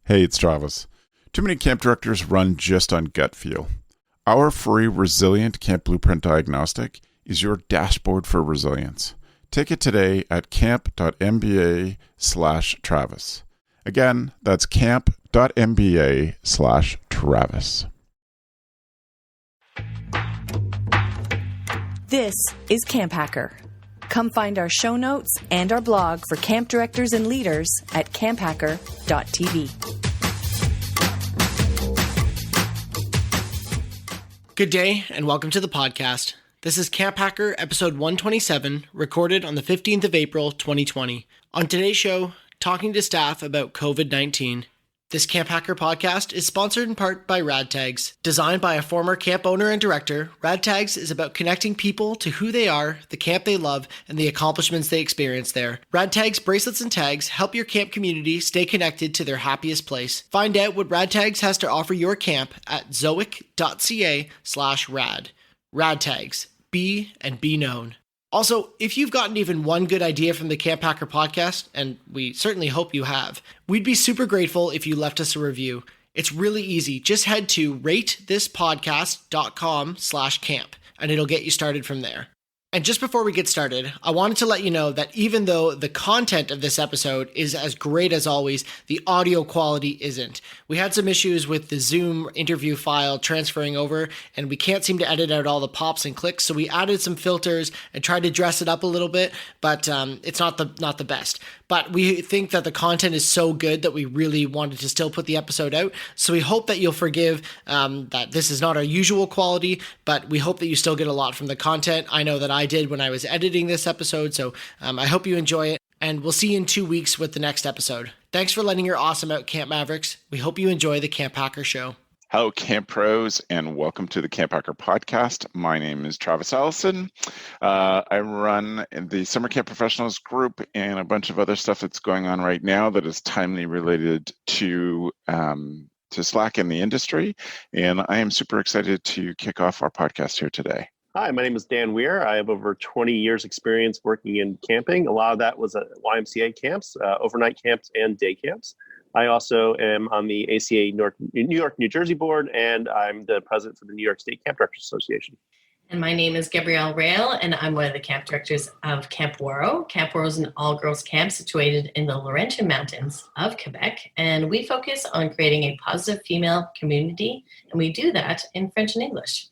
Hey, it's Travis. Too many camp directors run just on gut feel. Our free Resilient Camp Blueprint Diagnostic is your dashboard for resilience. Take it today at camp.mba/Travis. Again, that's camp.mba/Travis. This is CampHacker. Come find our show notes and our blog for camp directors and leaders at camphacker.tv. Good day and welcome to the podcast. This is CampHacker episode 127, recorded on the 15th of April, 2020. On today's show, talking to staff about COVID-19. This CampHacker podcast is sponsored in part by RadTags. Designed by a former camp owner and director, RadTags is about connecting people to who they are, the camp they love, and the accomplishments they experience there. RadTags bracelets and tags help your camp community stay connected to their happiest place. Find out what RadTags has to offer your camp at zoic.ca/rad. RadTags. Be and be known. Also, if you've gotten even one good idea from the CampHacker podcast, and we certainly hope you have, we'd be super grateful if you left us a review. It's really easy. Just head to ratethispodcast.com/camp, and it'll get you started from there. And just before we get started, I wanted to let you know that even though the content of this episode is as great as always, the audio quality isn't. We had some issues with the Zoom interview file transferring over, and we can't seem to edit out all the pops and clicks, so we added some filters and tried to dress it up a little bit, but it's not the best. But we think that the content is so good that we really wanted to still put the episode out, so we hope that you'll forgive that this is not our usual quality, but we hope that you still get a lot from the content. I know that I did when I was editing this episode, so I hope you enjoy it, and we'll see you in 2 weeks with the next episode. Thanks for letting your awesome out, Camp Mavericks. We hope you enjoy the CampHacker show. Hello, Camp Pros, and welcome to the CampHacker podcast. My name is Travis Allison. I run the Summer Camp Professionals group and a bunch of other stuff that's going on right now that is timely related to Slack in the industry, and I am super excited to kick off our podcast here today. Hi, my name is Dan Weir. I have over 20 years experience working in camping. A lot of that was at YMCA camps, overnight camps, and day camps. I also am on the ACA New York, New Jersey board, and I'm the president for the New York State Camp Directors Association. And my name is Gabrielle Rail, and I'm one of the camp directors of Camp Waro. Camp Waro is an all-girls camp situated in the Laurentian Mountains of Quebec, and we focus on creating a positive female community, and we do that in French and English.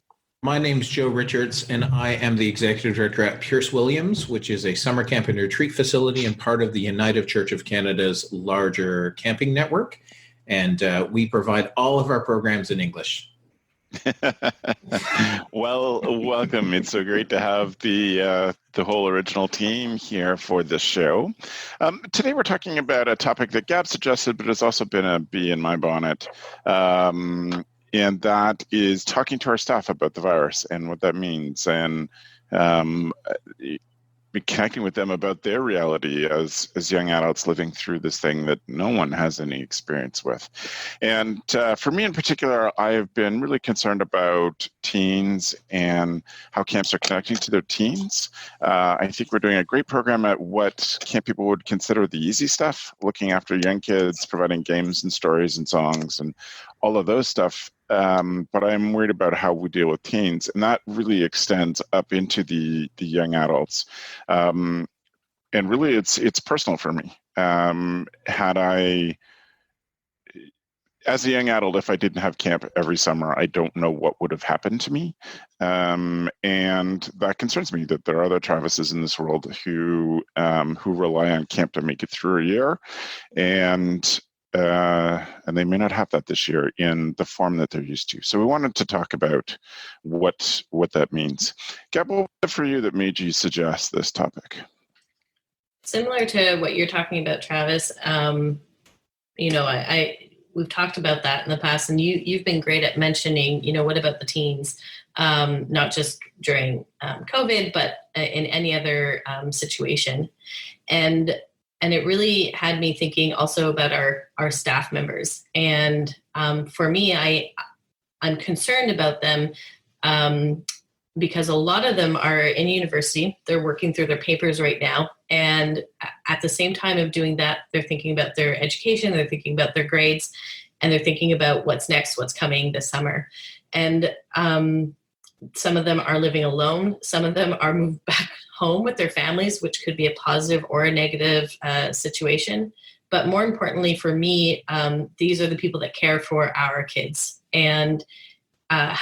My name is Joe Richards, and I am the executive director at Pierce Williams, which is a summer camp and retreat facility and part of the United Church of Canada's larger camping network. And we provide all of our programs in English. Well, welcome. It's so great to have the whole original team here for this show. Today we're talking about a topic that Gab suggested, but has also been a bee in my bonnet. And that is talking to our staff about the virus and what that means, and connecting with them about their reality as young adults living through this thing that no one has any experience with. And for me in particular, I have been really concerned about teens and how camps are connecting to their teens. I think we're doing a great program at what camp people would consider the easy stuff, looking after young kids, providing games and stories and songs and all of those stuff. But I'm worried about how we deal with teens, and that really extends up into the young adults. And really, it's personal for me. Had I, as a young adult, if I didn't have camp every summer, I don't know what would have happened to me. And that concerns me that there are other Travises in this world who rely on camp to make it through a year, and they may not have that this year in the form that they're used to. So we wanted to talk about what that means. Gab, what was it for you that made you suggest this topic? Similar to what you're talking about, Travis, we've talked about that in the past, and you've been great at mentioning, what about the teens, not just during COVID, but in any other situation. And it really had me thinking also about our staff members. And for me, I'm concerned about them because a lot of them are in university. They're working through their papers right now. And at the same time of doing that, they're thinking about their education, they're thinking about their grades, and they're thinking about what's next, what's coming this summer. And some of them are living alone. Some of them are moved back home with their families, which could be a positive or a negative situation. But more importantly for me, these are the people that care for our kids. And I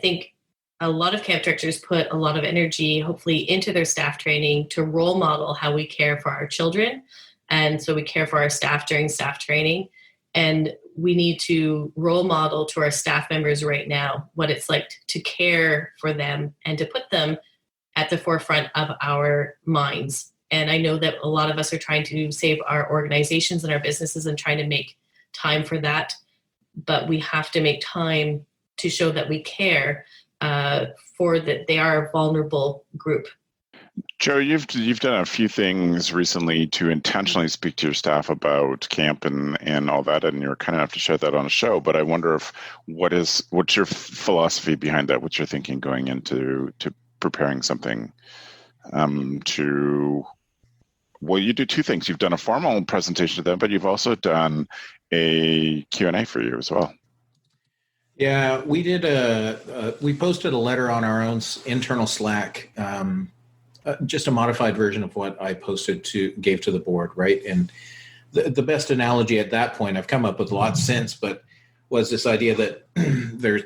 think a lot of camp directors put a lot of energy, hopefully, into their staff training to role model how we care for our children. And so we care for our staff during staff training. And we need to role model to our staff members right now what it's like to care for them and to put them at the forefront of our minds. And I know that a lot of us are trying to save our organizations and our businesses and trying to make time for that. But we have to make time to show that we care for that they are a vulnerable group. Joe, you've done a few things recently to intentionally speak to your staff about camp and all that, and you're kind enough to share that on a show. But I wonder if what's your philosophy behind that? What's your thinking going into preparing something well, you do two things. You've done a formal presentation to them, but you've also done a Q&A for you as well. Yeah, we did we posted a letter on our own internal Slack, just a modified version of what I gave to the board, right? And the best analogy at that point, I've come up with lots since, but was this idea that there's,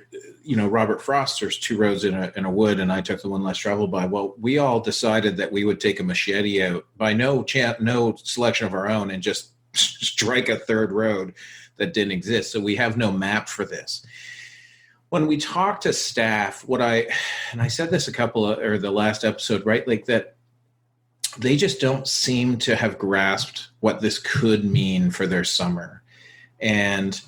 Robert Frost, there's two roads in a wood, and I took the one less traveled by. Well, we all decided that we would take a machete out by no selection of our own and just strike a third road that didn't exist. So we have no map for this. When we talk to staff, and I said this the last episode, right? Like that, they just don't seem to have grasped what this could mean for their summer. And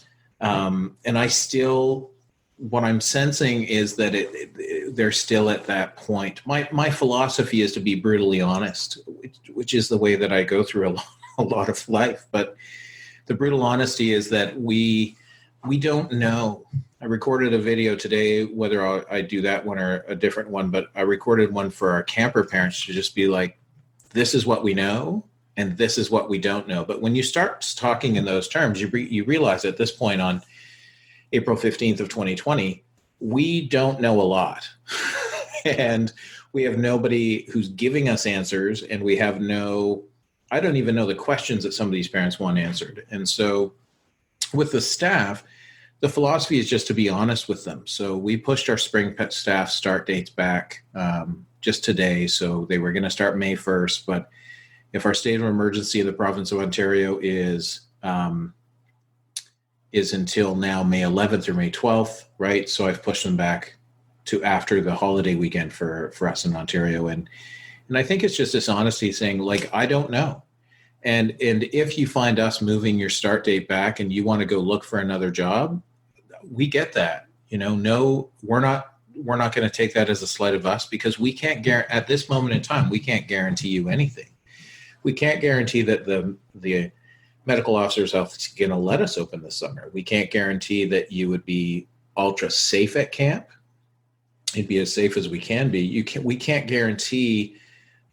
I still, what I'm sensing is that they're still at that point. My philosophy is to be brutally honest, which is the way that I go through a lot of life. But the brutal honesty is that we don't know. I recorded a video today, whether I do that one or a different one, but I recorded one for our camper parents to just be like, this is what we know and this is what we don't know. But when you start talking in those terms, you realize at this point on April 15th of 2020, we don't know a lot. And we have nobody who's giving us answers, and we have I don't even know the questions that some of these parents want answered. And so with the staff, the philosophy is just to be honest with them. So we pushed our spring pet staff start dates back just today. So they were going to start May 1st, but if our state of emergency in the province of Ontario is until now May 11th or May 12th, right? So I've pushed them back to after the holiday weekend for us in Ontario. And I think it's just this honesty saying, like, I don't know. And if you find us moving your start date back and you want to go look for another job, we get that. No, we're not going to take that as a slight of us, because we can't guarantee at this moment in time, we can't guarantee you anything. We can't guarantee that the medical officer's office is going to let us open this summer. We can't guarantee that you would be ultra safe at camp. It'd be as safe as we can be. We can't guarantee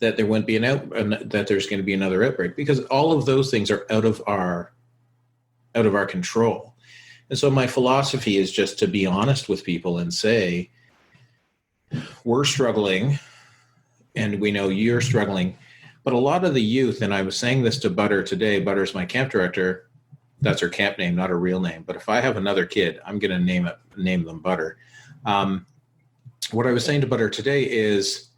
that there wouldn't be that there's going to be another outbreak, because all of those things are out of our control. And so my philosophy is just to be honest with people and say, we're struggling and we know you're struggling. But a lot of the youth, and I was saying this to Butter today, Butter's my camp director. That's her camp name, not her real name. But if I have another kid, I'm going to name them Butter. What I was saying to Butter today is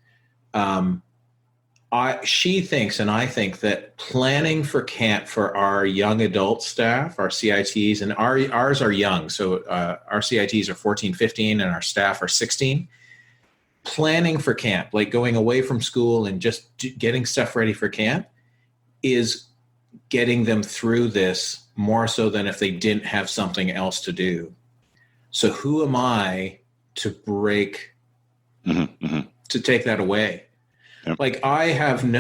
she thinks, and I think, that planning for camp for our young adult staff, our CITs, and ours are young. So our CITs are 14, 15, and our staff are 16. Planning for camp, like going away from school and just getting stuff ready for camp, is getting them through this more so than if they didn't have something else to do. So who am I to break, to take that away? Yep. Like I have and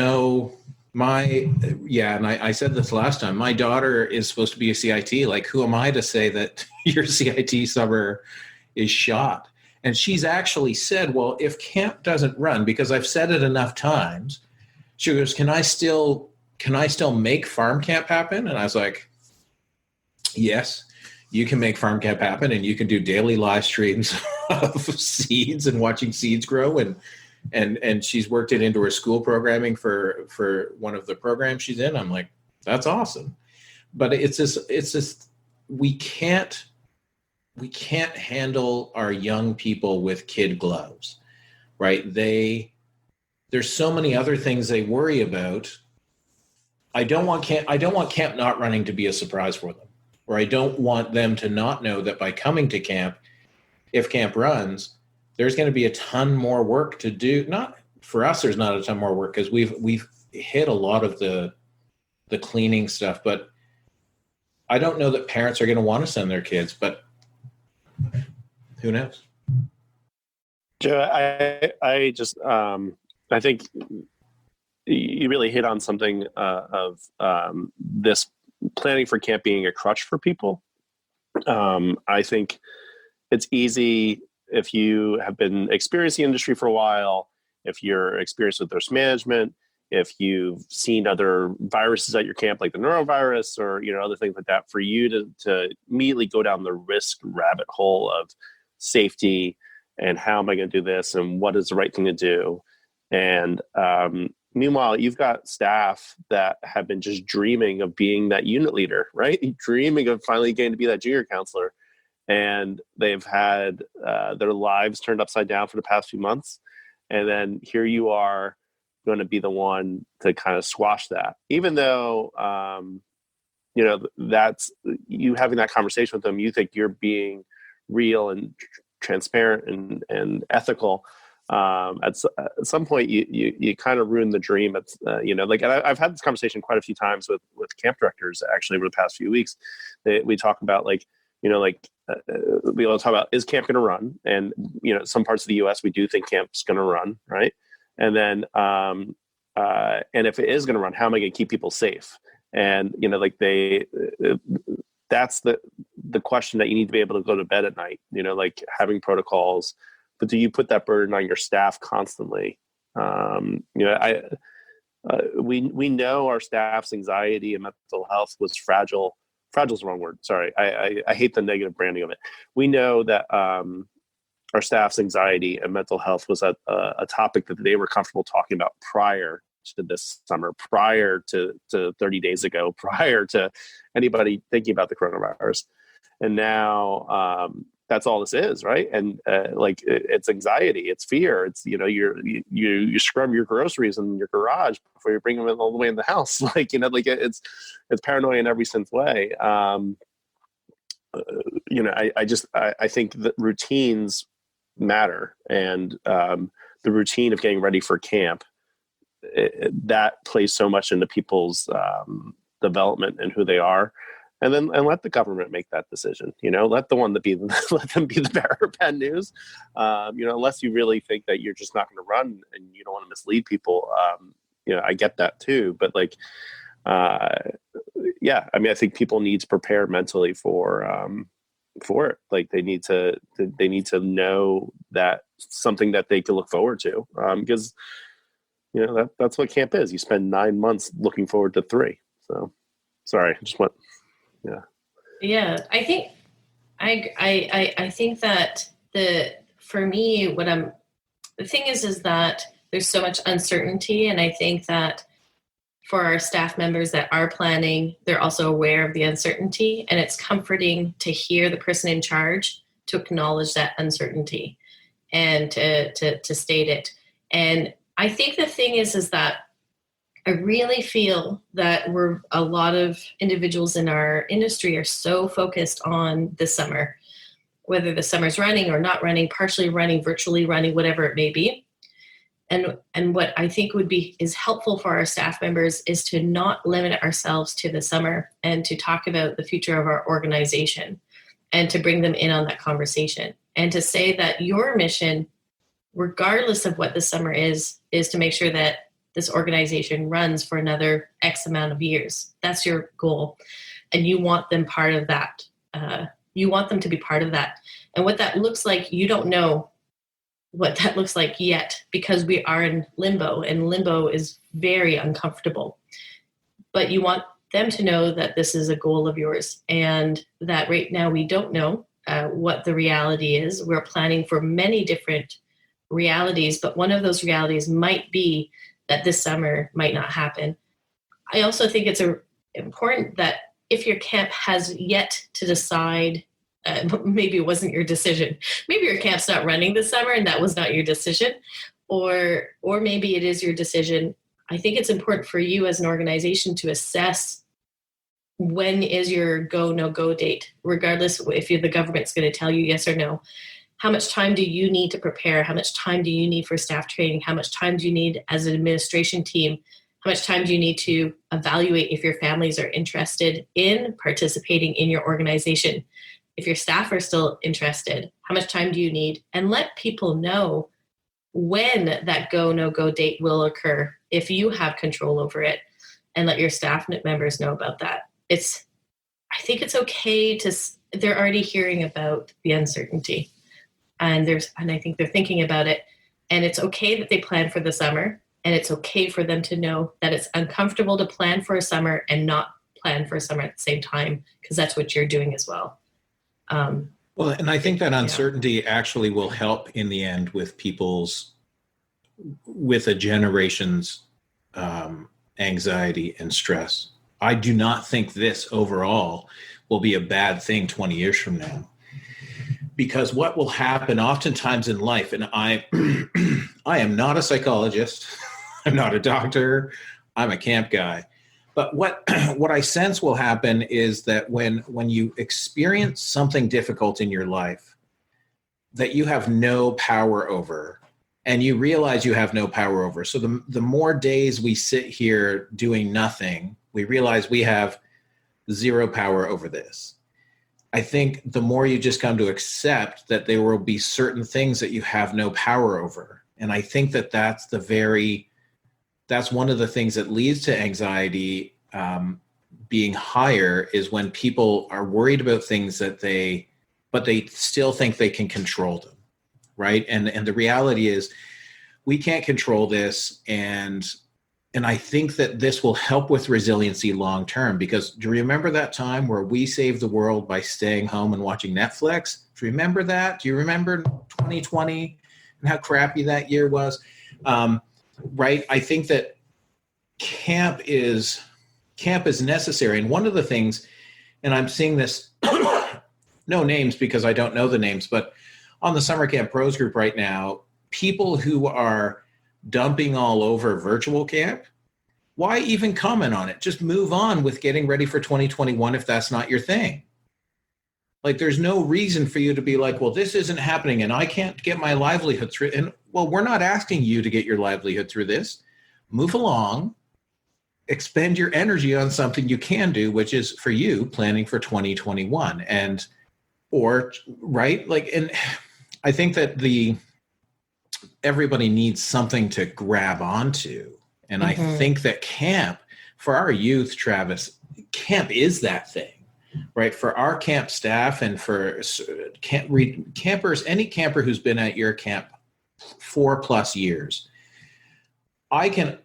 I said this last time, my daughter is supposed to be a CIT. Like, who am I to say that your CIT summer is shot? And she's actually said, well, if camp doesn't run, because I've said it enough times, she goes, can I still make farm camp happen? And I was like, yes, you can make farm camp happen, and you can do daily live streams of seeds and watching seeds grow. And she's worked it into her school programming for one of the programs she's in. I'm like, that's awesome. But it's just we can't handle our young people with kid gloves, right? There's so many other things they worry about. I don't want camp not running to be a surprise for them, or I don't want them to not know that by coming to camp, if camp runs, there's going to be a ton more work to do. Not for us, there's not a ton more work because we've hit a lot of the cleaning stuff, but I don't know that parents are going to want to send their kids, but who knows? Joe, I think you really hit on something of this planning for camp being a crutch for people. I think it's easy if you have been experiencing the industry for a while, if you're experienced with risk management, if you've seen other viruses at your camp, like the norovirus or other things like that, for you to immediately go down the risk rabbit hole of safety and how am I going to do this and what is the right thing to do. And meanwhile, you've got staff that have been just dreaming of being that unit leader, right? Dreaming of finally getting to be that junior counselor. And they've had their lives turned upside down for the past few months. And then here you are going to be the one to kind of squash that, even though, that's you having that conversation with them. You think you're being real and transparent and ethical. At some point you kind of ruin the dream. It's, I've had this conversation quite a few times with camp directors actually over the past few weeks. We talk about we all talk about, is camp going to run? And, some parts of the US, we do think camp's going to run. Right. And then, and if it is going to run, how am I going to keep people safe? And, that's the question that you need to be able to go to bed at night, having protocols, but do you put that burden on your staff constantly? We know our staff's anxiety and mental health was fragile. Fragile is the wrong word. Sorry. I hate the negative branding of it. We know that our staff's anxiety and mental health was a topic that they were comfortable talking about prior to this summer, prior to 30 days ago, prior to anybody thinking about the coronavirus. And now that's all this is, right? And it's anxiety, it's fear, it's you scrub your groceries in your garage before you bring them all the way in the house. It's paranoia in every sense way. I think that routines matter, and the routine of getting ready for camp, that plays so much into people's development and who they are. And let the government make that decision. Let them be the bearer of bad news. Unless you really think that you're just not going to run and you don't want to mislead people. I get that too. But I think people need to prepare mentally for it. They need to know that something that they can look forward to. Because that's what camp is. You spend 9 months looking forward to 3. So, sorry, I just went. Yeah. I think I think that for me, the thing is that there's so much uncertainty, and I think that for our staff members that are planning, they're also aware of the uncertainty, and it's comforting to hear the person in charge to acknowledge that uncertainty and to state it. And I think the thing is that I really feel that a lot of individuals in our industry are so focused on this summer, whether the summer's running or not running, partially running, virtually running, whatever it may be. And what I think is helpful for our staff members is to not limit ourselves to the summer and to talk about the future of our organization and to bring them in on that conversation and to say that your mission, regardless of what the summer is to make sure that this organization runs for another X amount of years. That's your goal. And you want them part of that. You want them to be part of that. And what that looks like, you don't know what that looks like yet, because we are in limbo, and limbo is very uncomfortable. But you want them to know that this is a goal of yours, and that right now we don't know what the reality is. We're planning for many different realities, but one of those realities might be that this summer might not happen. I also think it's important that if your camp has yet to decide, maybe it wasn't your decision, maybe your camp's not running this summer and that was not your decision, or maybe it is your decision. I think it's important for you as an organization to assess when is your go, no go date, regardless if the government's going to tell you yes or no. How much time do you need to prepare? How much time do you need for staff training? How much time do you need as an administration team? How much time do you need to evaluate if your families are interested in participating in your organization? If your staff are still interested, how much time do you need? And let people know when that go, no go date will occur if you have control over it, and let your staff members know about that. I think it's okay they're already hearing about the uncertainty, and I think they're thinking about it, and it's okay that they plan for the summer, and it's okay for them to know that it's uncomfortable to plan for a summer and not plan for a summer at the same time, because that's what you're doing as well. Well, and I think that uncertainty actually will help in the end with with a generation's anxiety and stress. I do not think this overall will be a bad thing 20 years from now, because what will happen oftentimes in life, and I am not a psychologist, I'm not a doctor, I'm a camp guy. But what I sense will happen is that when you experience something difficult in your life that you have no power over, and you realize you have no power over. So the more days we sit here doing nothing, we realize we have zero power over this. I think the more you just come to accept that there will be certain things that you have no power over. And I think that's one of the things that leads to anxiety being higher, is when people are worried about things but they still think they can control them, right? And the reality is we can't control this, and I think that this will help with resiliency long term, because do you remember that time where we saved the world by staying home and watching Netflix? Do you remember that? Do you remember 2020 and how crappy that year was? Right? I think that camp is necessary. And one of the things, and I'm seeing this, no names because I don't know the names, but on the Summer Camp Pros group right now, people who are dumping all over virtual camp, why even comment on it? Just move on with getting ready for 2021 if that's not your thing. Like, there's no reason for you to be like, well, this isn't happening and I can't get my livelihood through. And well, we're not asking you to get your livelihood through this. Move along, expend your energy on something you can do, which is for you planning for 2021. And I think that everybody needs something to grab onto. And I think that camp, for our youth, Travis, camp is that thing, right? For our camp staff and for campers, any camper who's been at your camp 4+ years, I can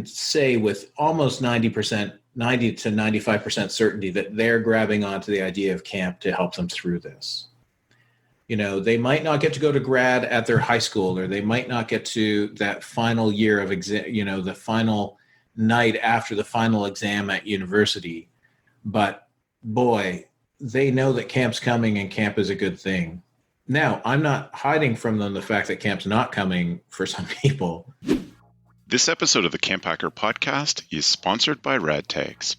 say with almost 90 to 95% certainty that they're grabbing onto the idea of camp to help them through this. You know, they might not get to go to grad at their high school, or they might not get to that final year of the final night after the final exam at university. But boy, they know that camp's coming and camp is a good thing. Now, I'm not hiding from them the fact that camp's not coming for some people. This episode of the CampHacker podcast is sponsored by Rad Tags.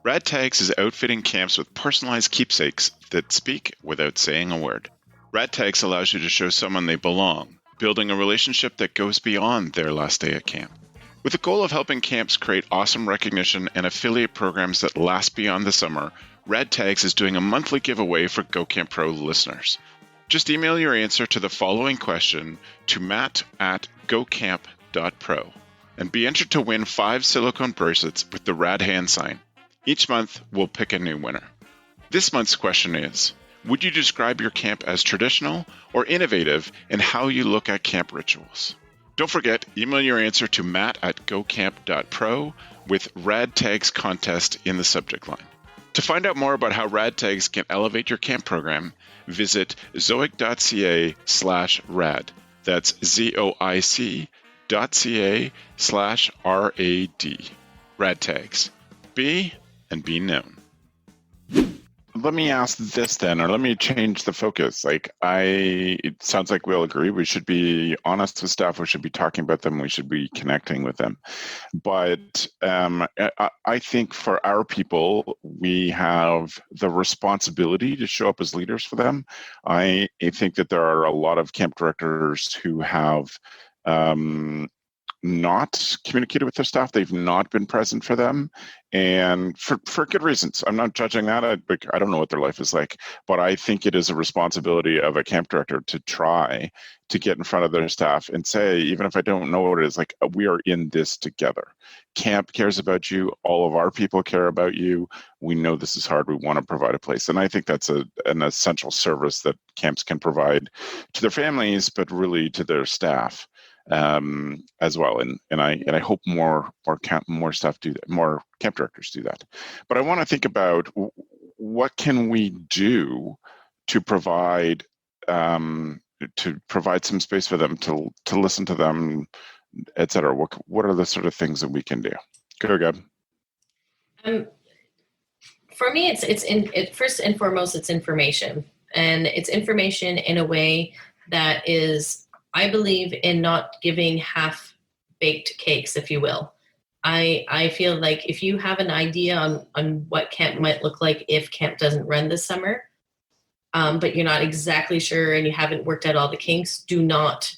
Rad Tags is outfitting camps with personalized keepsakes that speak without saying a word. Rad Tags allows you to show someone they belong, building a relationship that goes beyond their last day at camp. With the goal of helping camps create awesome recognition and affiliate programs that last beyond the summer, Rad Tags is doing a monthly giveaway for Go Camp Pro listeners. Just email your answer to the following question to matt@gocamp.pro and be entered to win 5 silicone bracelets with the Rad hand sign. Each month, we'll pick a new winner. This month's question is, Would you describe your camp as traditional or innovative in how you look at camp rituals? Don't forget, email your answer to matt@gocamp.pro with Rad Tags contest in the subject line. To find out more about how Rad Tags can elevate your camp program, visit zoic.ca/rad. That's zoic.ca/RAD. Rad Tags. Be and be known. Let me ask this then, or let me change the focus. It sounds like we'll agree. We should be honest with staff. We should be talking about them. We should be connecting with them. But I think for our people, we have the responsibility to show up as leaders for them. I think that there are a lot of camp directors who have not communicated with their staff. They've not been present for them, and for good reasons. I'm not judging that. I don't know what their life is like, but I think it is a responsibility of a camp director to try to get in front of their staff and say, even if I don't know what it is, like, we are in this together. Camp cares about you. All of our people care about you. We know this is hard. We want to provide a place. And I think that's an essential service that camps can provide to their families, but really to their staff as well. And I hope more staff do that, more camp directors do that. But I want to think about what can we do to provide some space for them to listen to them, et cetera. What are the sort of things that we can do? Go, Gab. For me, it's first and foremost, it's information, and it's information in a way that is, I believe in not giving half-baked cakes, if you will. I feel like if you have an idea on what camp might look like if camp doesn't run this summer, but you're not exactly sure and you haven't worked out all the kinks, do not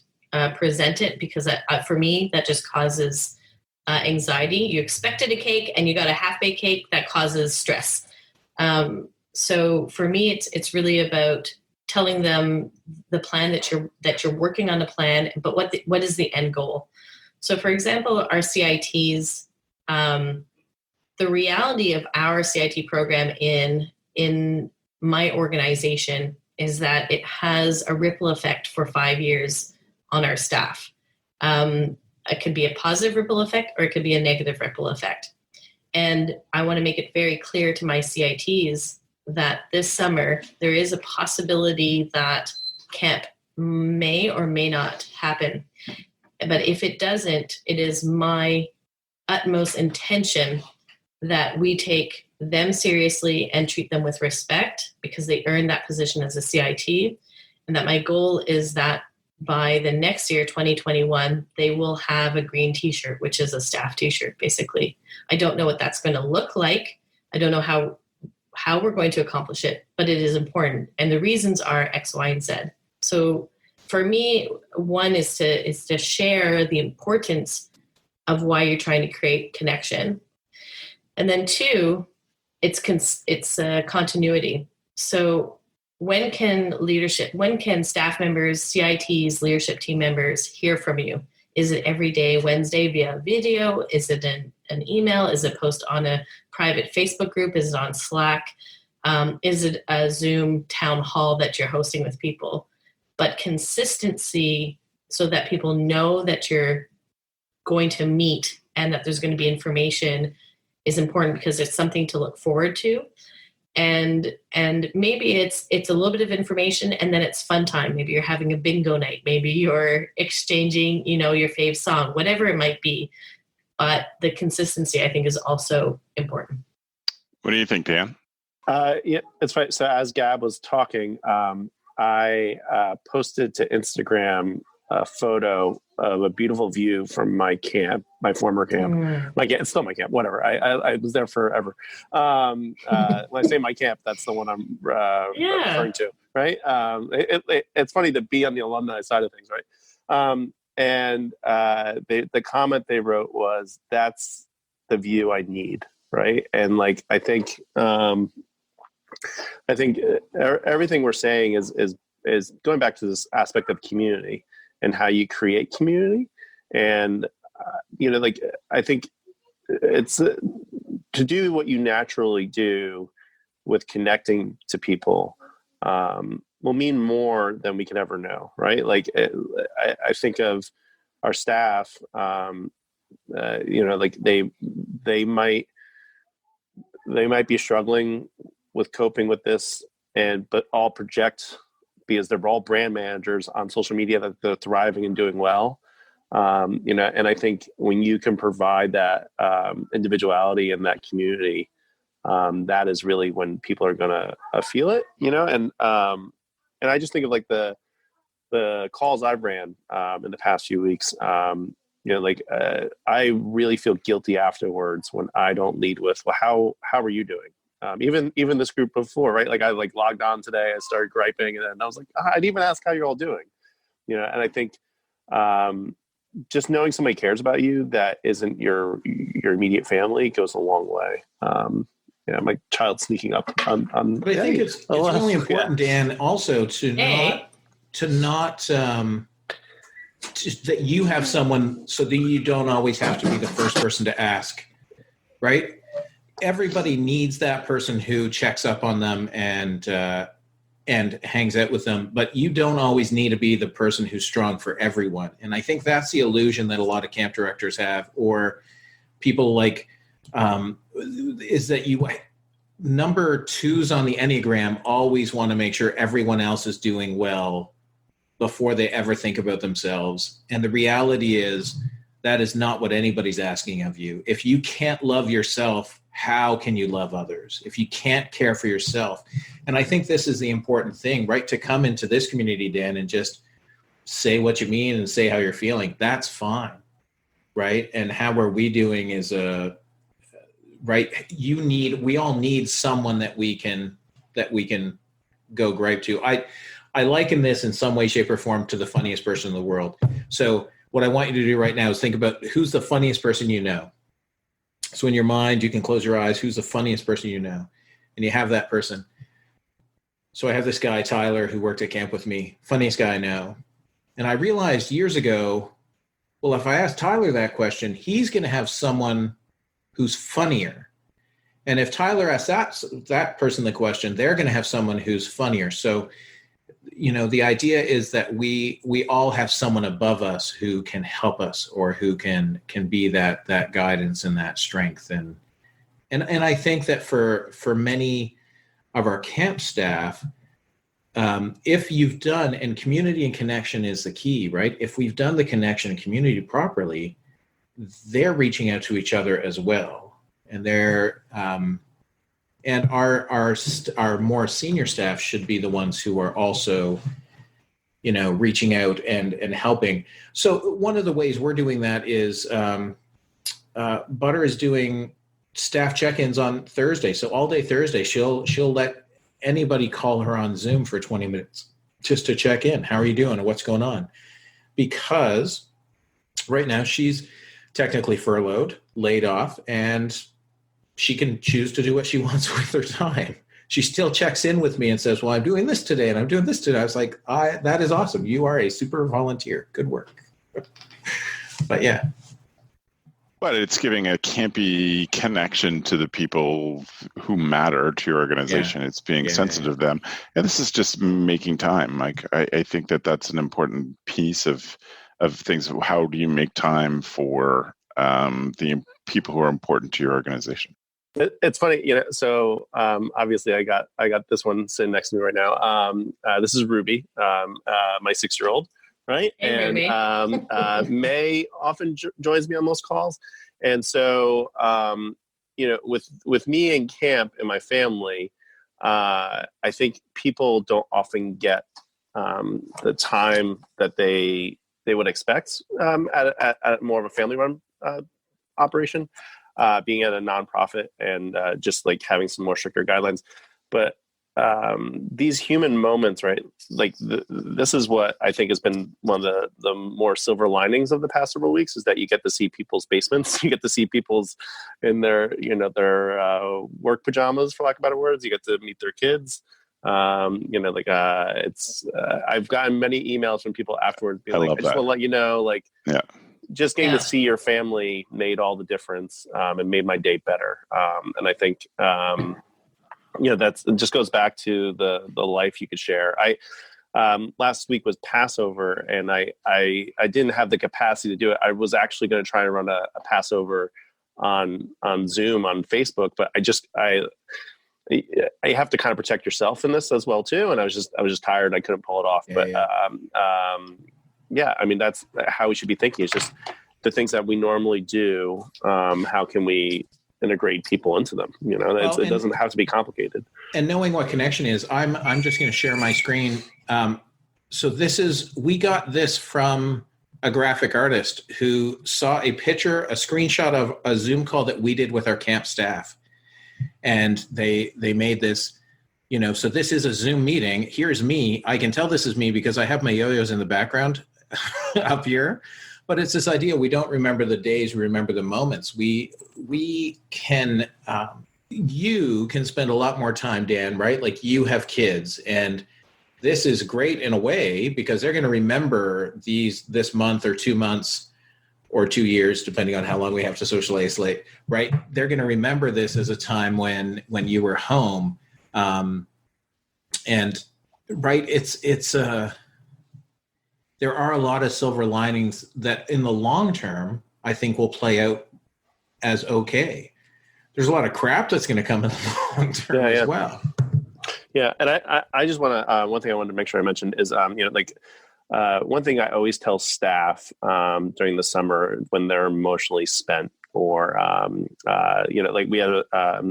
present it, because for me, that just causes anxiety. You expected a cake and you got a half-baked cake, that causes stress. So for me, it's really about telling them the plan that you're working on a plan, but what is the end goal? So for example, our CITs, the reality of our CIT program in my organization is that it has a ripple effect for 5 years on our staff. It could be a positive ripple effect or it could be a negative ripple effect. And I want to make it very clear to my CITs that this summer there is a possibility that camp may or may not happen. But if it doesn't, it is my utmost intention that we take them seriously and treat them with respect, because they earned that position as a CIT. And that my goal is that by the next year, 2021, they will have a green t-shirt, which is a staff t-shirt, basically. I don't know what that's going to look like. I don't know how we're going to accomplish it, but it is important. And the reasons are X, Y, and Z. So for me, one is to share the importance of why you're trying to create connection. And then two, it's continuity. So when can staff members, CITs, leadership team members hear from you? Is it every day, Wednesday via video? Is it an email? Is it post on a private Facebook group? Is it on Slack? Is it a Zoom town hall that you're hosting with people? But consistency, so that people know that you're going to meet and that there's going to be information, is important, because it's something to look forward to. And maybe it's a little bit of information and then it's fun time. Maybe you're having a bingo night. Maybe you're exchanging, your fave song, whatever it might be. But the consistency, I think, is also important. What do you think, Dan? Yeah, it's right. So as Gab was talking, I posted to Instagram a photo of a beautiful view from my camp, my former camp. It's still my camp, whatever. I was there forever. When I say my camp, that's the one I'm referring to, right? It's funny to be on the alumni side of things, right? And the comment they wrote was, "That's the view I need," right? And I think everything we're saying is going back to this aspect of community and how you create community. And, I think it's to do what you naturally do with connecting to people. will mean more than we can ever know, right? Like I think of our staff, like they might be struggling with coping with this, but all project, because they're all brand managers on social media, that they're thriving and doing well. And I think when you can provide that individuality and that community, that is really when people are going to feel it, and I just think of like the calls I've ran in the past few weeks. I really feel guilty afterwards when I don't lead with, well, how are you doing? Even this group before, right? Like I logged on today, I started griping, and then I was like, I didn't even ask how you're all doing, and I think just knowing somebody cares about you that isn't your immediate family goes a long way. My child's sneaking up on but I think it's really important, Dan, also to not that you have someone so that you don't always have to be the first person to ask, right? Everybody needs that person who checks up on them and hangs out with them, but you don't always need to be the person who's strong for everyone. And I think that's the illusion that a lot of camp directors have, or people like, is that you number twos on the Enneagram always want to make sure everyone else is doing well before they ever think about themselves. And the reality is that is not what anybody's asking of you. If you can't love yourself, how can you love others? If you can't care for yourself. And I think this is the important thing, right? To come into this community, Dan, and just say what you mean and say how you're feeling. That's fine. Right. And how are we doing is right. We all need someone that we can go gripe to. I liken this in some way, shape, or form to the funniest person in the world. So what I want you to do right now is think about who's the funniest person you know. So in your mind, you can close your eyes. Who's the funniest person you know? And you have that person. So I have this guy, Tyler, who worked at camp with me. Funniest guy I know. And I realized years ago, well, if I ask Tyler that question, he's going to have someone who's funnier. And if Tyler asks that person the question, they're going to have someone who's funnier. So, the idea is that we all have someone above us who can help us, or who can be that guidance and that strength. And I think that for many of our camp staff, if you've done, and community and connection is the key, right? If we've done the connection and community properly, they're reaching out to each other as well. And they're, and our more senior staff should be the ones who are also, reaching out and helping. So one of the ways we're doing that is Butter is doing staff check-ins on Thursday. So all day Thursday, she'll let anybody call her on Zoom for 20 minutes just to check in. How are you doing? And what's going on? Because right now she's technically furloughed, laid off, and she can choose to do what she wants with her time. She still checks in with me and says, well, I'm doing this today and I'm doing this today. I was like, that is awesome. You are a super volunteer. Good work. But yeah. But it's giving a campy connection to the people who matter to your organization. Yeah. It's being sensitive to them. And this is just making time. Like, I think that's an important piece of things. How do you make time for the people who are important to your organization? It's funny, so obviously I got this one sitting next to me right now. This is Ruby, my 6-year-old. Right. Hey, and May often joins me on most calls. And so, with me in camp and my family, I think people don't often get the time that they would expect at more of a family run operation, being at a nonprofit and just like having some more stricter guidelines. But these human moments, right? Like this is what I think has been one of the more silver linings of the past several weeks, is that you get to see people's basements, you get to see people's in their work pajamas, for lack of better words. You get to meet their kids. It's I've gotten many emails from people afterwards being I just want to let you know, just getting to see your family made all the difference and made my day better. And I think That's, it just goes back to the life you could share. Last week was Passover, and I didn't have the capacity to do it. I was actually going to try and run a Passover on Zoom, on Facebook, but I have to kind of protect yourself in this as well too. And I was just tired. I couldn't pull it off. I mean, that's how we should be thinking. It's just the things that we normally do. How can we integrate people into them? It doesn't have to be complicated. And knowing what connection is, I'm just going to share my screen. So we got this from a graphic artist who saw a screenshot of a Zoom call that we did with our camp staff. And they made this, so this is a Zoom meeting. Here's me. I can tell this is me because I have my yo-yos in the background up here. But it's this idea, we don't remember the days, we remember the moments. We can, you can spend a lot more time, Dan, right? Like, you have kids, and this is great in a way because they're going to remember this month or 2 months or 2 years, depending on how long we have to social isolate, right? They're going to remember this as a time when you were home. And right, there are a lot of silver linings that in the long term, I think will play out as okay. There's a lot of crap that's going to come in the long term as well. Yeah. And I just want to, one thing I wanted to make sure I mentioned is, one thing I always tell staff during the summer when they're emotionally spent, or, we had a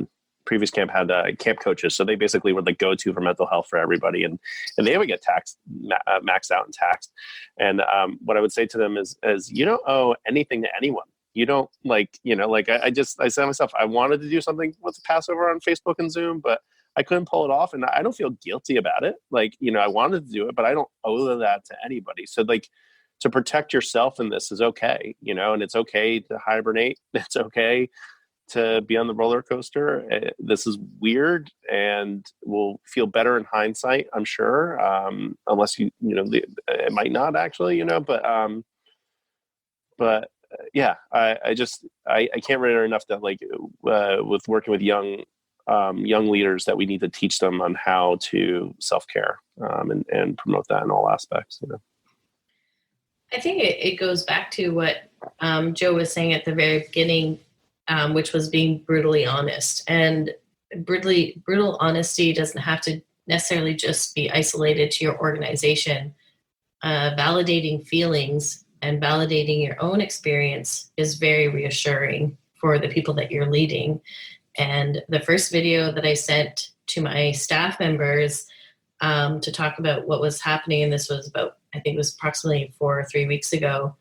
previous camp had camp coaches. So they basically were the go-to for mental health for everybody. And they would get maxed out and taxed. And what I would say to them is you don't owe anything to anyone. You don't I said to myself, I wanted to do something with Passover on Facebook and Zoom, but I couldn't pull it off, and I don't feel guilty about it. I wanted to do it, but I don't owe that to anybody. So to protect yourself in this is okay, and it's okay to hibernate. It's okay to be on the roller coaster. This is weird and will feel better in hindsight, I'm sure. Unless it might not actually, but yeah, I can't reiterate enough that with working with young leaders, that we need to teach them on how to self-care and promote that in all aspects. I think it goes back to what Joe was saying at the very beginning, which was being brutally honest. And brutal honesty doesn't have to necessarily just be isolated to your organization. Validating feelings and validating your own experience is very reassuring for the people that you're leading. And the first video that I sent to my staff members to talk about what was happening, and this was about, I think it was approximately 4 or 3 weeks ago.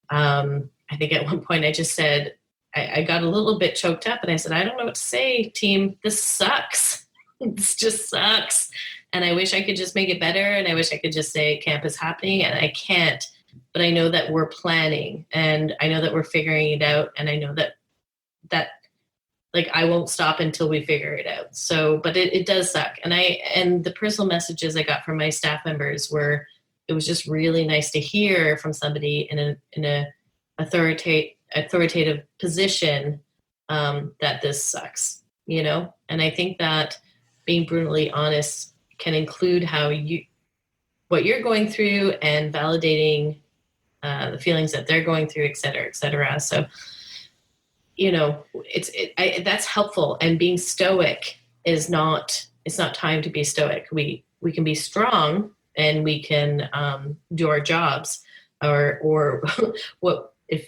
I think at one point I just said, I got a little bit choked up and I said, I don't know what to say, team. This sucks. This just sucks. And I wish I could just make it better. And I wish I could just say camp is happening, and I can't. But I know that we're planning, and I know that we're figuring it out. And I know that I won't stop until we figure it out. So, but it does suck. And the personal messages I got from my staff members were, it was just really nice to hear from somebody in a authoritative position that this sucks, and I think that being brutally honest can include what you're going through and validating the feelings that they're going through, et cetera, et cetera. So, that's helpful. And being stoic it's not time to be stoic. We can be strong and we can do our jobs, or what if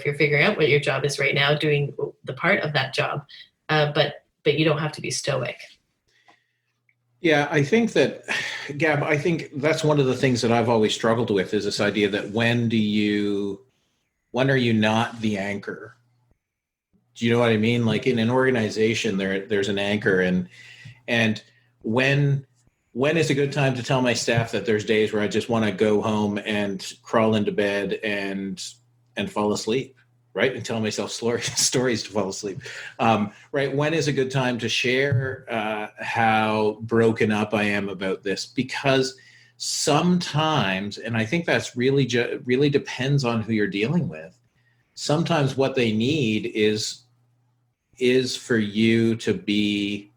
you're figuring out what your job is right now, doing the part of that job, but you don't have to be stoic. Yeah, I think that, Gab, I think that's one of the things that I've always struggled with, is this idea that when are you not the anchor? Do you know what I mean? Like in an organization, there's an anchor, and when is a good time to tell my staff that there's days where I just want to go home and crawl into bed and fall asleep, right? And tell myself stories to fall asleep, right? When is a good time to share how broken up I am about this? Because sometimes, and I think that's really depends on who you're dealing with. Sometimes what they need is for you to be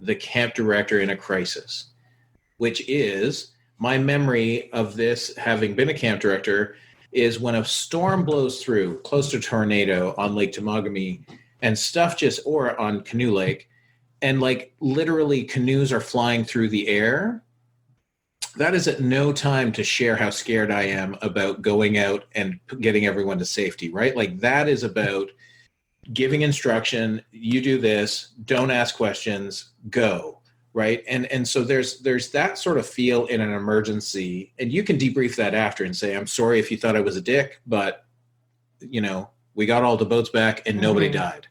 the camp director in a crisis, which is my memory of this, having been a camp director, is when a storm blows through close to tornado on Lake Temagami and stuff or on Canoe Lake, and like literally canoes are flying through the air. That is at no time to share how scared I am about going out and getting everyone to safety, right? Like that is about giving instruction, you do this, don't ask questions, go, right? And so there's that sort of feel in an emergency, and you can debrief that after and say, I'm sorry if you thought I was a dick, but we got all the boats back and nobody died.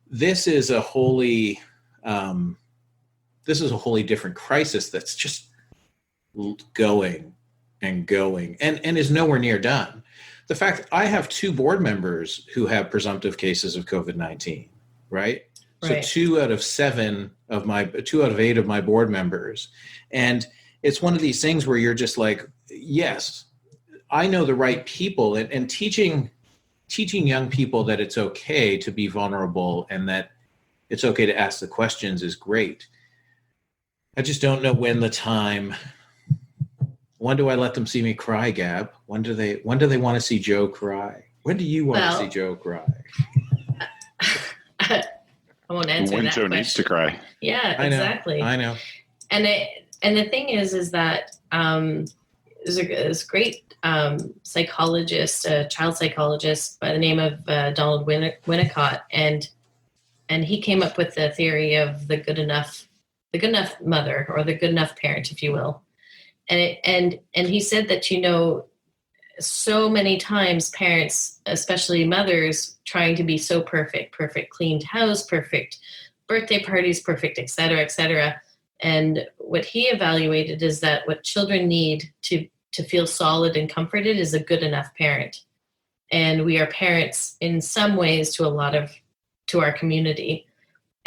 This is a wholly different crisis that's just going and is nowhere near done. The fact I have 2 board members who have presumptive cases of COVID-19, right? So 2 out of 8 of my board members. And it's one of these things where you're just like, yes, I know the right people, and teaching young people that it's okay to be vulnerable and that it's okay to ask the questions is great. I just don't know when do I let them see me cry, Gab? When do they want to see Joe cry? When do you want to see Joe cry? I won't answer when that Joe question. needs to cry. Yeah, exactly. I know. And the thing is that there's a great psychologist, a child psychologist by the name of Donald Winnicott, and he came up with the theory of the good enough mother, or the good enough parent, if you will. And he said that, so many times parents, especially mothers, trying to be so perfect cleaned house, perfect birthday parties, perfect, et cetera. And what he evaluated is that what children need to feel solid and comforted is a good enough parent. And we are parents in some ways to our community.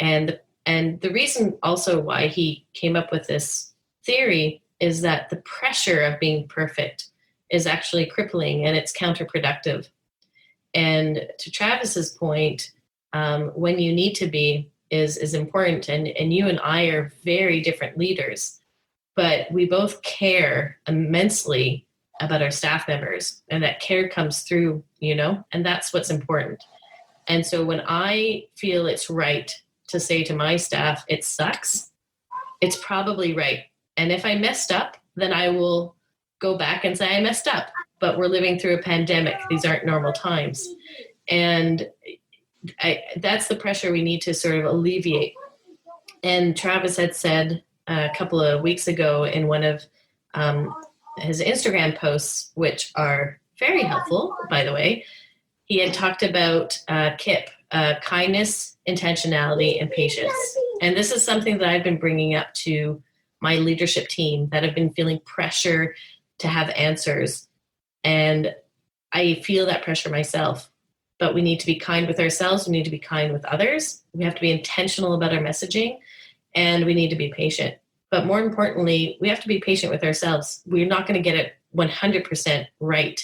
And the reason also why he came up with this theory is that the pressure of being perfect is actually crippling, and it's counterproductive. And to Travis's point, when you need to be is important. And you and I are very different leaders, but we both care immensely about our staff members, and that care comes through, and that's what's important. And so when I feel it's right to say to my staff, it sucks, it's probably right. And if I messed up, then I will go back and say I messed up. But we're living through a pandemic. These aren't normal times. And that's the pressure we need to sort of alleviate. And Travis had said a couple of weeks ago in one of his Instagram posts, which are very helpful, by the way, he had talked about KIP, kindness, intentionality, and patience. And this is something that I've been bringing up to my leadership team that have been feeling pressure to have answers. And I feel that pressure myself, but we need to be kind with ourselves. We need to be kind with others. We have to be intentional about our messaging, and we need to be patient. But more importantly, we have to be patient with ourselves. We're not going to get it 100% right.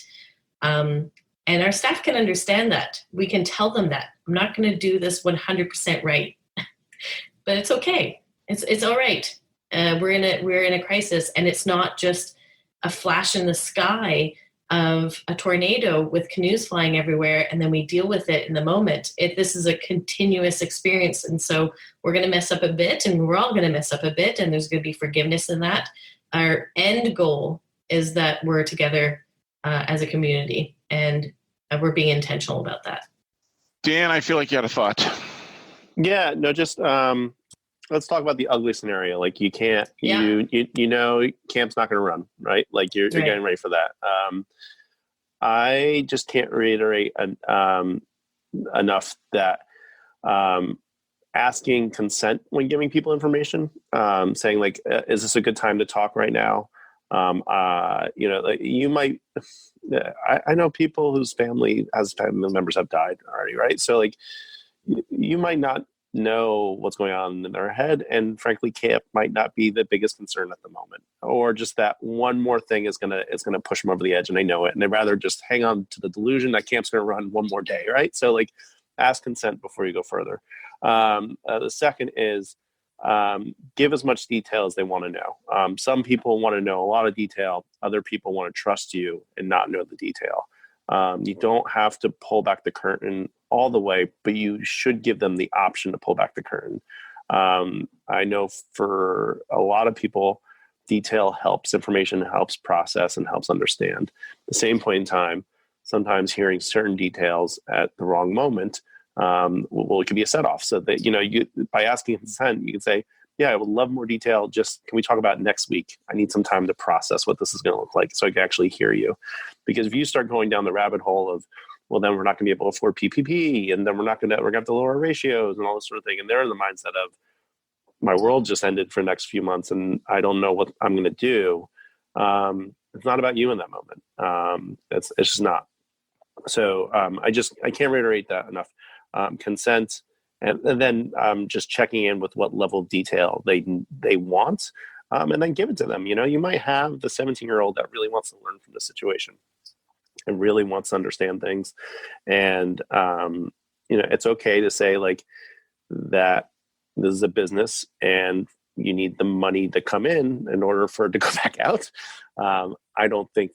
And our staff can understand that. We can tell them that. I'm not going to do this 100% right, but it's okay. It's all right. We're in a crisis, and it's not just a flash in the sky of a tornado with canoes flying everywhere, and then we deal with it in the moment. This is a continuous experience, and so we're going to mess up a bit, and we're all going to mess up a bit, and there's going to be forgiveness in that. Our end goal is that we're together as a community, and we're being intentional about that. Dan, I feel like you had a thought. Yeah, no, just let's talk about the ugly scenario. Like you can't, camp's not going to run, right? Like you're getting ready for that. I just can't reiterate enough that asking consent when giving people information, saying like, is this a good time to talk right now? Like you might, I know people whose family members have died already, right? So like you might not know what's going on in their head, and frankly camp might not be the biggest concern at the moment, or just that one more thing is gonna push them over the edge, and they know it, and they'd rather just hang on to the delusion that camp's gonna run one more day, right? So like ask consent before you go further. The second is give as much detail as they want to know. Some people want to know a lot of detail. Other people want to trust you and not know the detail. You don't have to pull back the curtain all the way, but you should give them the option to pull back the curtain. I know for a lot of people, detail helps, information helps process and helps understand. At the same point in time, sometimes hearing certain details at the wrong moment, it can be a set off. So that, you by asking consent, you can say, yeah, I would love more detail. Just can we talk about it next week? I need some time to process what this is going to look like so I can actually hear you. Because if you start going down the rabbit hole of, well, then we're not going to be able to afford PPP, and then we're going to have to lower ratios and all this sort of thing. And they're in the mindset of, my world just ended for the next few months and I don't know what I'm going to do. It's not about you in that moment. It's just not. So I can't reiterate that enough. Consent, and then just checking in with what level of detail they want, and then give it to them. You might have the 17-year-old that really wants to learn from the situation and really wants to understand things. And, it's okay to say like that this is a business and you need the money to come in order for it to go back out. I don't think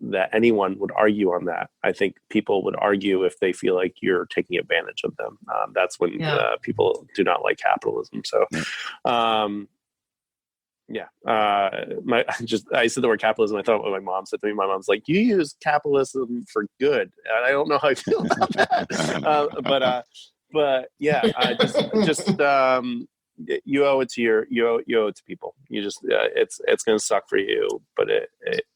that anyone would argue on that. I think people would argue if they feel like you're taking advantage of them. That's when people do not like capitalism. So, I said the word capitalism. I thought what my mom said to me. My mom's like, "You use capitalism for good." And I don't know how I feel about that. But you owe it to people. You just it's going to suck for you, but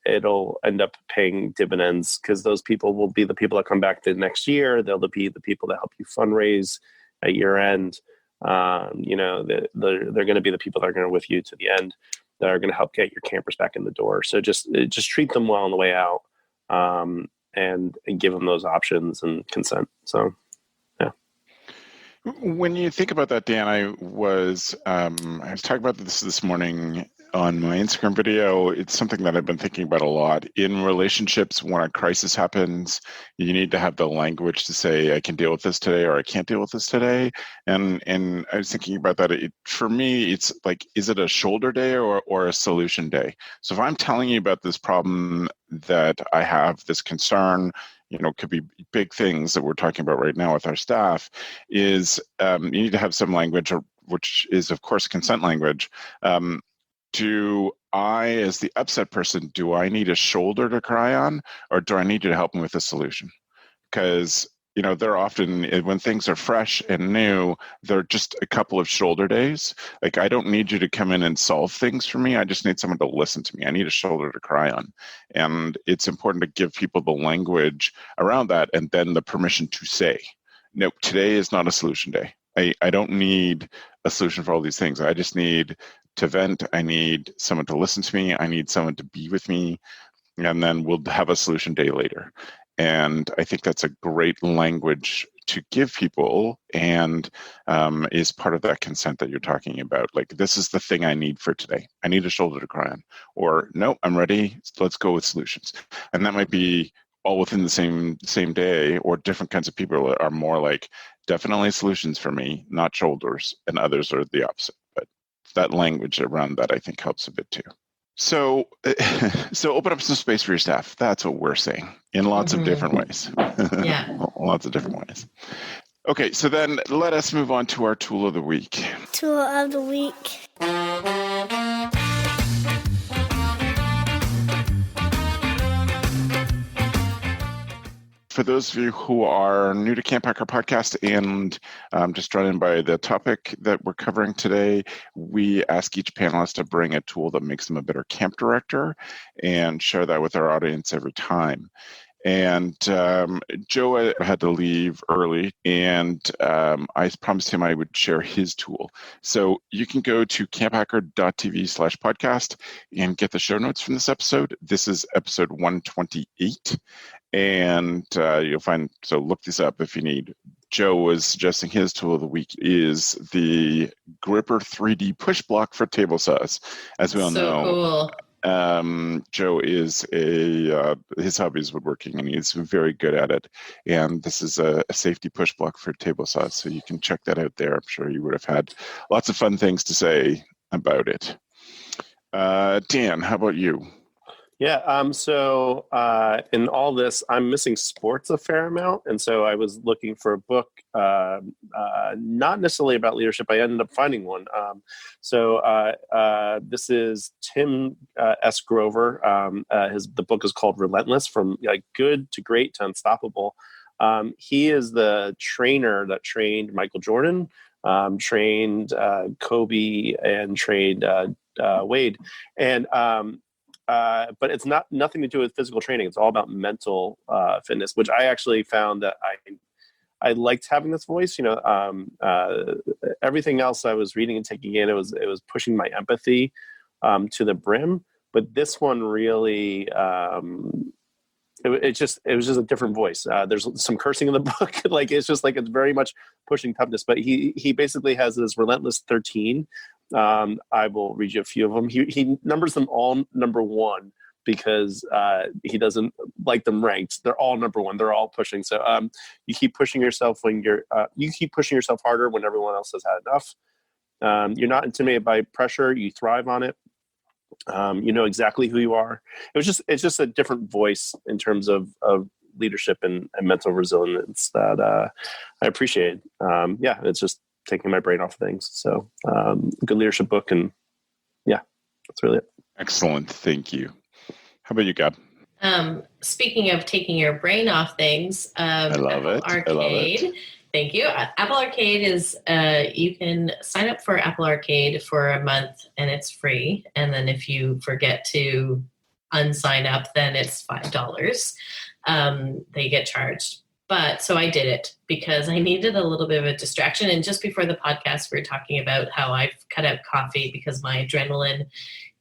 it'll end up paying dividends because those people will be the people that come back the next year. They'll be the people that help you fundraise at year end. They're going to be the people that are going to with you to the end, that are going to help get your campers back in the door. So just treat them well on the way out, and give them those options and consent. So. When you think about that, Dan, I was talking about this morning on my Instagram video. It's something that I've been thinking about a lot. In relationships, when a crisis happens, you need to have the language to say, I can deal with this today, or I can't deal with this today. And I was thinking about that. For me, it's like, is it a shoulder day or a solution day? So if I'm telling you about this problem that I have, this concern, could be big things that we're talking about right now with our staff, is you need to have some language, which is, of course, consent language. Do I, as the upset person, do I need a shoulder to cry on, or do I need you to help me with a solution? Because, they're often, when things are fresh and new, they're just a couple of shoulder days. Like, I don't need you to come in and solve things for me. I just need someone to listen to me. I need a shoulder to cry on. And it's important to give people the language around that, and then the permission to say, no, today is not a solution day. I don't need a solution for all these things. I just need to vent. I need someone to listen to me. I need someone to be with me. And then we'll have a solution day later. And I think that's a great language to give people, and is part of that consent that you're talking about. Like, this is the thing I need for today. I need a shoulder to cry on. Or, no, I'm ready. Let's go with solutions. And that might be all within the same day, or different kinds of people are more like, definitely solutions for me, not shoulders, and others are the opposite. But that language around that, I think, helps a bit too. So open up some space for your staff. That's what we're saying in lots of different ways. Yeah. Lots of different ways. Okay, so then let us move on to our tool of the week. Tool of the week. For those of you who are new to CampHacker podcast and just drawn in by the topic that we're covering today, we ask each panelist to bring a tool that makes them a better camp director and share that with our audience every time. And Joe had to leave early, and I promised him I would share his tool. So you can go to camphacker.tv/podcast and get the show notes from this episode. This is episode 128. And you'll find, so look this up if you need. Joe was suggesting his tool of the week is the Gripper 3D push block for table saws. As we all know, cool. Joe is his hobby is woodworking, and he's very good at it. And this is a safety push block for table saws, so you can check that out there. I'm sure you would have had lots of fun things to say about it. Dan, how about you? Yeah. So in all this, I'm missing sports a fair amount. And so I was looking for a book, not necessarily about leadership. I ended up finding one. This is Tim S. Grover. The book is called Relentless: From Good to Great to Unstoppable. He is the trainer that trained Michael Jordan, trained Kobe, and trained Wade. And but it's nothing to do with physical training. It's all about mental fitness, which I actually found that I liked having this voice. Everything else I was reading and taking in, it was pushing my empathy to the brim. But this one really, it was just a different voice. There's some cursing in the book. It's very much pushing toughness. But he basically has this relentless 13. I will read you a few of them. He numbers them all number one because he doesn't like them ranked. They're all number one. They're all pushing. So you keep pushing yourself you keep pushing yourself harder when everyone else has had enough. You're not intimidated by pressure. You thrive on it. You know exactly who you are. It's just a different voice in terms of leadership and mental resilience that I appreciate. It's just taking my brain off of things. So good leadership book, and that's really it. Excellent. Thank you. How about you, Gab? Speaking of taking your brain off things, I love it. Arcade. Thank you. Apple Arcade is, you can sign up for Apple Arcade for a month and it's free. And then if you forget to unsign up, then it's $5. They get charged. But so I did it because I needed a little bit of a distraction. And just before the podcast, we were talking about how I've cut out coffee because my adrenaline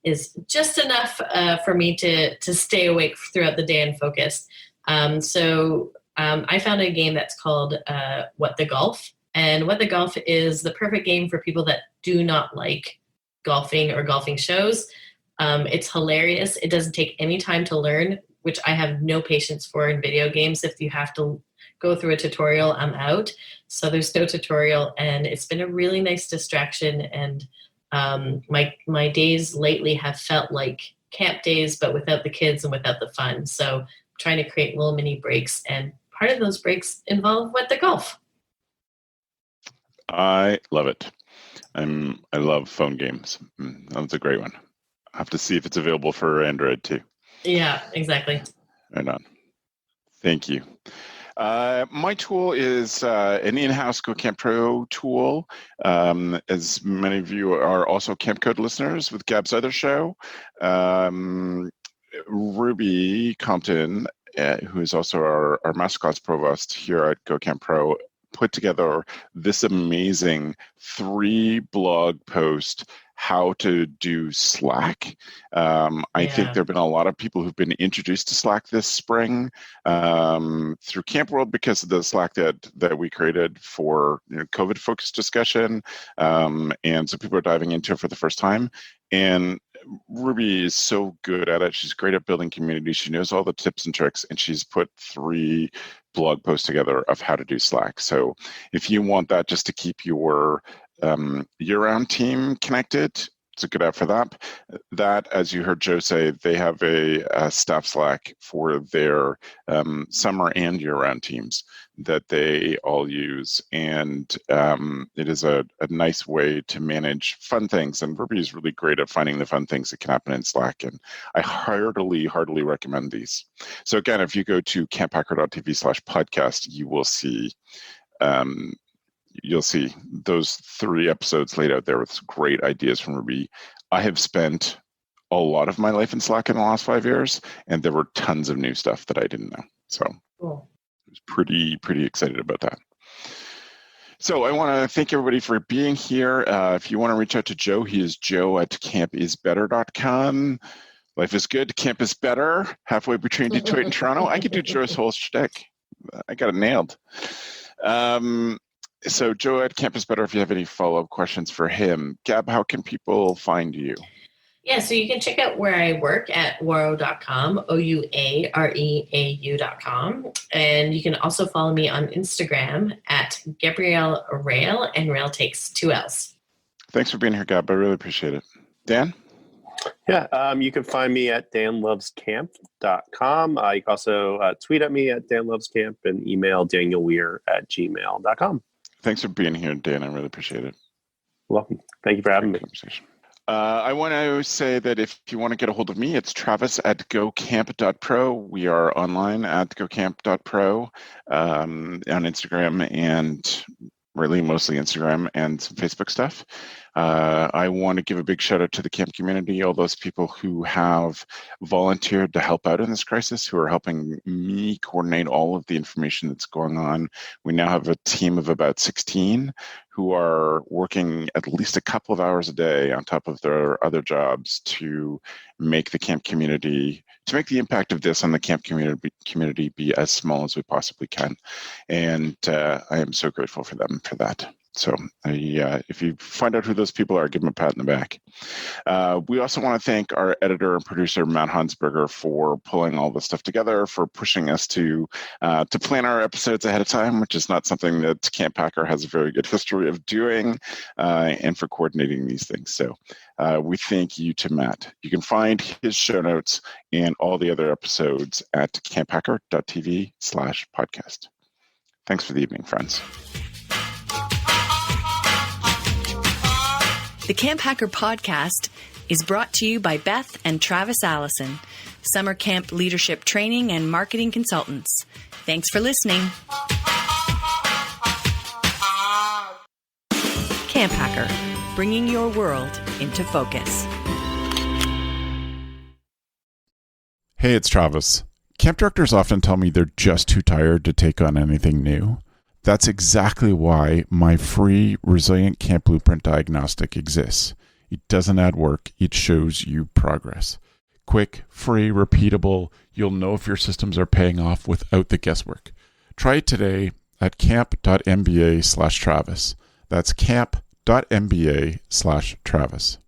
is just enough for me to stay awake throughout the day and focused. I found a game that's called What the Golf. And What the Golf is the perfect game for people that do not like golfing or golfing shows. It's hilarious. It doesn't take any time to learn, which I have no patience for in video games. If you have to go through a tutorial, I'm out. So there's no tutorial, and it's been a really nice distraction. And my days lately have felt like camp days, but without the kids and without the fun. So I'm trying to create little mini breaks, and part of those breaks involve What the Golf. I love it. I love phone games. That's a great one. I have to see if it's available for Android too. Yeah, exactly. Right on. Thank you. My tool is an in-house Go Camp Pro tool. As many of you are also Camp Code listeners with Gab's other show, Ruby Compton, who is also our masterclass provost here at Go Camp Pro, put together this amazing 3-blog post how to do Slack. I think there have been a lot of people who've been introduced to Slack this spring through Camp World because of the Slack that we created for COVID-focused discussion. And so people are diving into it for the first time. And Ruby is so good at it. She's great at building community. She knows all the tips and tricks, and she's put 3 blog posts together of how to do Slack. So if you want that just to keep your year-round team connected, it's a good app for that. That, as you heard Joe say, they have a staff Slack for their summer and year-round teams that they all use. And it is a nice way to manage fun things. And Ruby is really great at finding the fun things that can happen in Slack. And I heartily recommend these. So again, if you go to camphacker.tv/podcast, you will see you'll see those 3 episodes laid out there with great ideas from Ruby. I have spent a lot of my life in Slack in the last 5 years, and there were tons of new stuff that I didn't know. So cool. I was pretty excited about that. So I want to thank everybody for being here. If you want to reach out to Joe, he is joe@campisbetter.com. Life is good. Camp is better. Halfway between Detroit and Toronto. I could do Joe's whole shtick. I got it nailed. So Joe at Camp is Better, if you have any follow-up questions for him. Gab, how can people find you? Yeah, so you can check out where I work at ouareau.com, ouareau.com. And you can also follow me on Instagram at Gabrielle Rail, and Rail takes 2 L's. Thanks for being here, Gab. I really appreciate it. Dan? Yeah, you can find me at danlovescamp.com. You can also tweet at me at danlovescamp and email danielweir@gmail.com. Thanks for being here, Dan. I really appreciate it. Welcome. Thank you for having me. I want to say that if you want to get a hold of me, it's Travis at gocamp.pro. We are online at gocamp.pro on Instagram and really mostly Instagram and some Facebook stuff. I want to give a big shout out to the camp community, all those people who have volunteered to help out in this crisis, who are helping me coordinate all of the information that's going on. We now have a team of about 16 who are working at least a couple of hours a day on top of their other jobs to make the camp community, to make the impact of this on the camp community be as small as we possibly can. And I am so grateful for them for that. So if you find out who those people are, give them a pat in the back. We also want to thank our editor and producer, Matt Hansberger, for pulling all this stuff together, for pushing us to plan our episodes ahead of time, which is not something that CampHacker has a very good history of doing, and for coordinating these things. So we thank you to Matt. You can find his show notes and all the other episodes at camphacker.tv/podcast. Thanks for the evening, friends. The CampHacker podcast is brought to you by Beth and Travis Allison, summer camp leadership training and marketing consultants. Thanks for listening. CampHacker, bringing your world into focus. Hey, it's Travis. Camp directors often tell me they're just too tired to take on anything new. That's exactly why my free Resilient Camp Blueprint diagnostic exists. It doesn't add work, it shows you progress. Quick, free, repeatable, you'll know if your systems are paying off without the guesswork. Try it today at camp.mba/Travis. That's camp.mba/Travis.